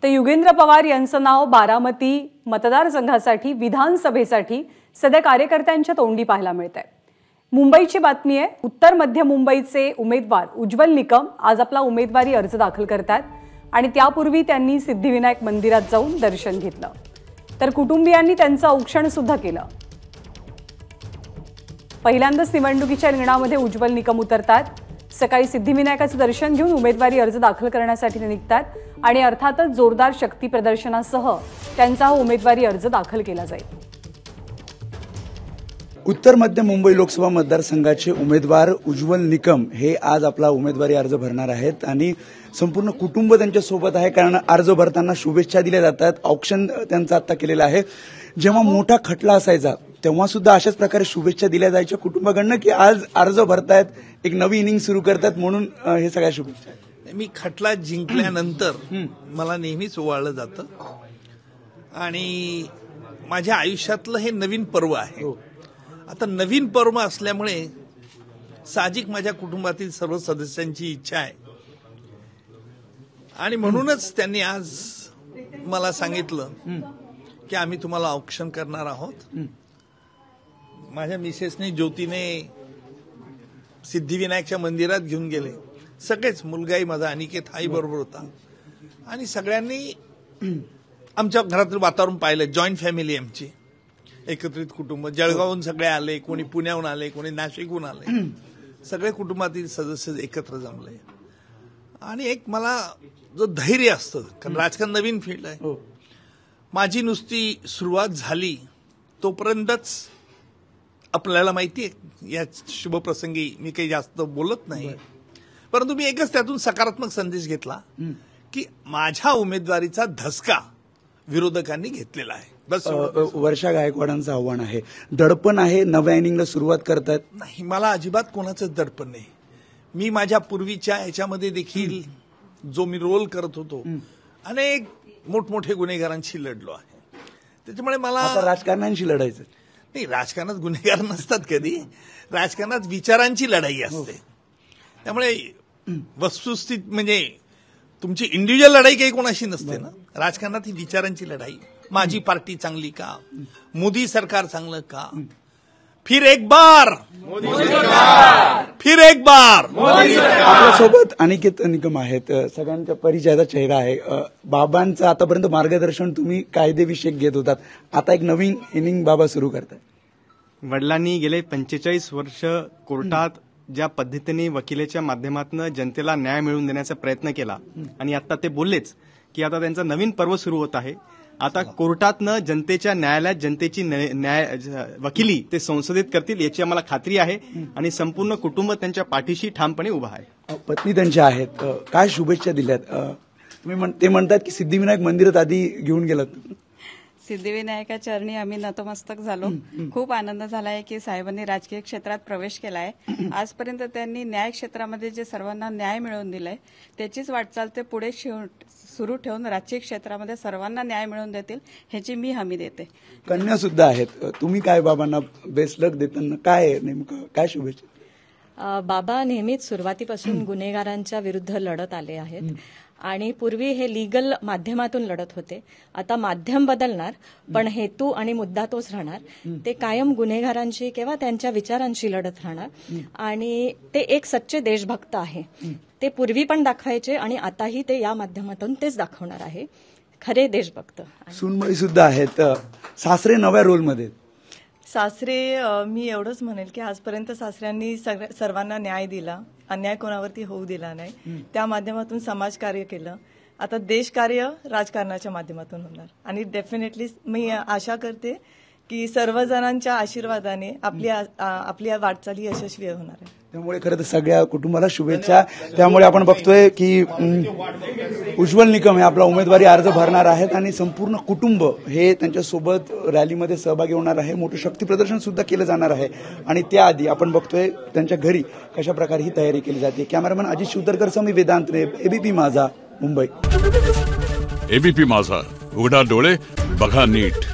तर युगेंद्र पवार यांचं नाव बारामती मतदारसंघासाठी विधानसभेसाठी सध्या कार्यकर्त्यांच्या तोंडी पाहायला मिळतंय। मुंबईची बातमी आहे। उत्तर मध्य मुंबईचे उमेदवार उज्ज्वल निकम आज आपला उमेदवारी अर्ज दाखल करतात आणि त्यापूर्वी त्यांनी सिद्धिविनायक मंदिरात जाऊन दर्शन घेतलं, तर कुटुंबियांनी त्यांचं औक्षण सुद्धा केलं। पहिल्यांदाच निवडणुकीच्या रिंगणामध्ये उज्ज्वल निकम उतरतात। सकाळी सिद्धिविनायकाचं दर्शन घेऊन उमेदवारी अर्ज दाखल करण्यासाठी निघतात आणि अर्थातच जोरदार शक्ती प्रदर्शनासह त्यांचा हा उमेदवारी अर्ज दाखल केला जाईल। उत्तर मध्य मुंबई लोकसभा मतदारसंघाचे उमेदवार उज्ज्वल निकम हे आज आपला उमेदवारी अर्ज भरणार आहेत आणि संपूर्ण कुटुंब त्यांच्या सोबत आहे, कारण अर्ज भरताना शुभेच्छा दिल्या जातात। ऑप्शन त्यांचं आता केलेलं आहे। जेव्हा मोठा खटला असायचा तेव्हा सुद्धा अशाच प्रकारे शुभेच्छा दिल्या जायच्या कुटुंबाकडनं की आज अर्ज भरतायत, एक नवी इनिंग सुरू करतात, म्हणून हे सगळ्या शुभेच्छा। मी खटला जिंकल्यानंतर मला नेहमीच ओवाळलं जातं आणि माझ्या आयुष्यातलं हे नवीन पर्व आहे। आता नवीन पर्व असल्यामुळे साहजिक माझ्या कुटुंबातील सर्व सदस्यांची इच्छा आहे आणि म्हणूनच त्यांनी आज मला सांगितलं की आम्ही तुम्हाला औक्षण करणार आहोत। माझ्या मिसेसने ज्योतीने सिद्धिविनायकच्या मंदिरात घेऊन गेले, सगळेच, मुलगाही माझा अनिकेत हाही बरोबर होता आणि सगळ्यांनी आमच्या घरातील वातावरण पाहिलं। जॉईंट फॅमिली आमची, एकत्रित कुटुंब। जळगावहून सगळे आले, कोणी पुण्याहून आले, कोणी नाशिकहून आले, सगळे कुटुंबातील सदस्य एकत्र जमले आणि एक मला जो धैर्य असतं, कारण राजकारण नवीन फील्ड आहे, माझी नुसती सुरुवात झाली तोपर्यंतच आपल्याला माहिती आहे या शुभप्रसंगी मी काही जास्त बोलत नाही, परंतु मी एकच त्यातून सकारात्मक संदेश घेतला की माझ्या उमेदवारीचा धसका विरोधकांनी घेतलेला आहे। बस। वर्षा गायकवाडांचं आव्हान आहे, दडपण आहे, नव्या इनिंगला सुरुवात करतात। नाही, मला अजिबात कोणाचंच दडपण नाही। मी माझ्या पूर्वीच्या ह्याच्यामध्ये देखील जो मी रोल करत होतो, अनेक मोठमोठे गुन्हेगारांशी लढलो आहे, त्याच्यामुळे मला राजकारण्यांशी लढायचं नाही। राजकारणात गुन्हेगार नसतात कधी, राजकारणात विचारांची लढाई असते। त्यामुळे वस्तुस्थित म्हणजे तुमची इंडिव्हिज्युअल लढाई काही कोणाशी नसते ना, राजकारणात ही विचारांची लढाई। माझी पार्टी चांगली का, मोदी सरकार चांगलं का, फिर एक बार मोदी सरकार, फिर एक बार मोदी सरकार। आपल्यासोबत अनिकेत निकम आहेत, सगळ्यांच्या परिचयाचा चेहरा आहे। बाबांचं आतापर्यंत मार्गदर्शन तुम्ही कायदेविषयक घेत होतात, आता एक नवीन इनिंग बाबा सुरू करताय। वडिलांनी गेले 45 वर्ष कोर्टात ज्या पद्धतीने वकिलेच्या माध्यमातून जनतेला न्याय मिळवून देण्याचा प्रयत्न केला आणि आता ते बोललेच की आता त्यांचा नवीन पर्व सुरू होत आहे। आता कोर्टातनं जनतेच्या न्यायालयात जनतेची वकिली ते संसदेत करतील याची आम्हाला खात्री आहे आणि संपूर्ण कुटुंब त्यांच्या पाठीशी ठामपणे उभा आहे। पत्नी त्यांच्या आहेत, काय शुभेच्छा दिल्यात? ते म्हणतात की सिद्धिविनायक मंदिरात आधी घेऊन गेलात। सिद्धिविनायका चरणी आम्ही नतमस्तक झालो। खूप आनंद झाला आहे की साहेबांनी राजकीय क्षेत्रात प्रवेश केला आहे। आजपर्यंत त्यांनी न्याय क्षेत्रामध्ये जे सर्वांना न्याय मिळवून दिलाय त्याचीच वाटचाल ते पुढे सुरू ठेवून राजकीय क्षेत्रामध्ये सर्वांना न्याय मिळवून देतील ह्याची मी हमी देते। कन्या सुद्धा आहेत, तुम्ही काय बाबांना बेस्ट लक देताना काय नेमकं काय शुभेच्छा? बाबा नेहमीच सुरुवातीपासून गुन्हेगारांच्या विरुद्ध लढत आले आहेत आणि पूर्वी हे लीगल माध्यमातून लढत होते। आता माध्यम बदलणार पण हेतू आणि मुद्दा तोच राहणार। ते कायम गुन्हेगारांची किंवा त्यांच्या विचारांची लढत राहणार आणि ते एक सच्चे देशभक्त आहे। ते पूर्वी पण दाखवायचे आणि आताही ते या माध्यमातून तेच दाखवणार आहे, खरे देशभक्त। सुनबाई सुद्धा आहेत, सासरे नव्या रोलमध्ये। सासरे मी एवढंच म्हणेल की आजपर्यंत सासऱ्यांनी सर्वांना न्याय दिला, अन्याय कोणावरती होऊ दिला नाही, त्या माध्यमातून समाजकार्य केलं। आता देशकार्य राजकारणाच्या माध्यमातून होणार आणि डेफिनेटली मी आशा करते की सर्वजणांच्या आशीर्वादाने आपली वाटचाली यशस्वी होणार आहे। त्यामुळे खरं तर सगळ्या कुटुंबाला शुभेच्छा। त्यामुळे आपण बघतोय की उज्ज्वल निकम हे आपला उमेदवारी अर्ज भरणार आहेत आणि संपूर्ण कुटुंब हे त्यांच्यासोबत रॅलीमध्ये सहभागी होणार आहे। मोठं शक्ती प्रदर्शन सुद्धा केलं जाणार आहे आणि त्याआधी आपण बघतोय त्यांच्या घरी कशा प्रकारे ही तयारी केली जाते। कॅमेरामॅन अजित शिवतरकर सह मी वेदांत रे, एबीपी माझा, मुंबई। एबीपी माझा, उघडा डोळे बघा नीट।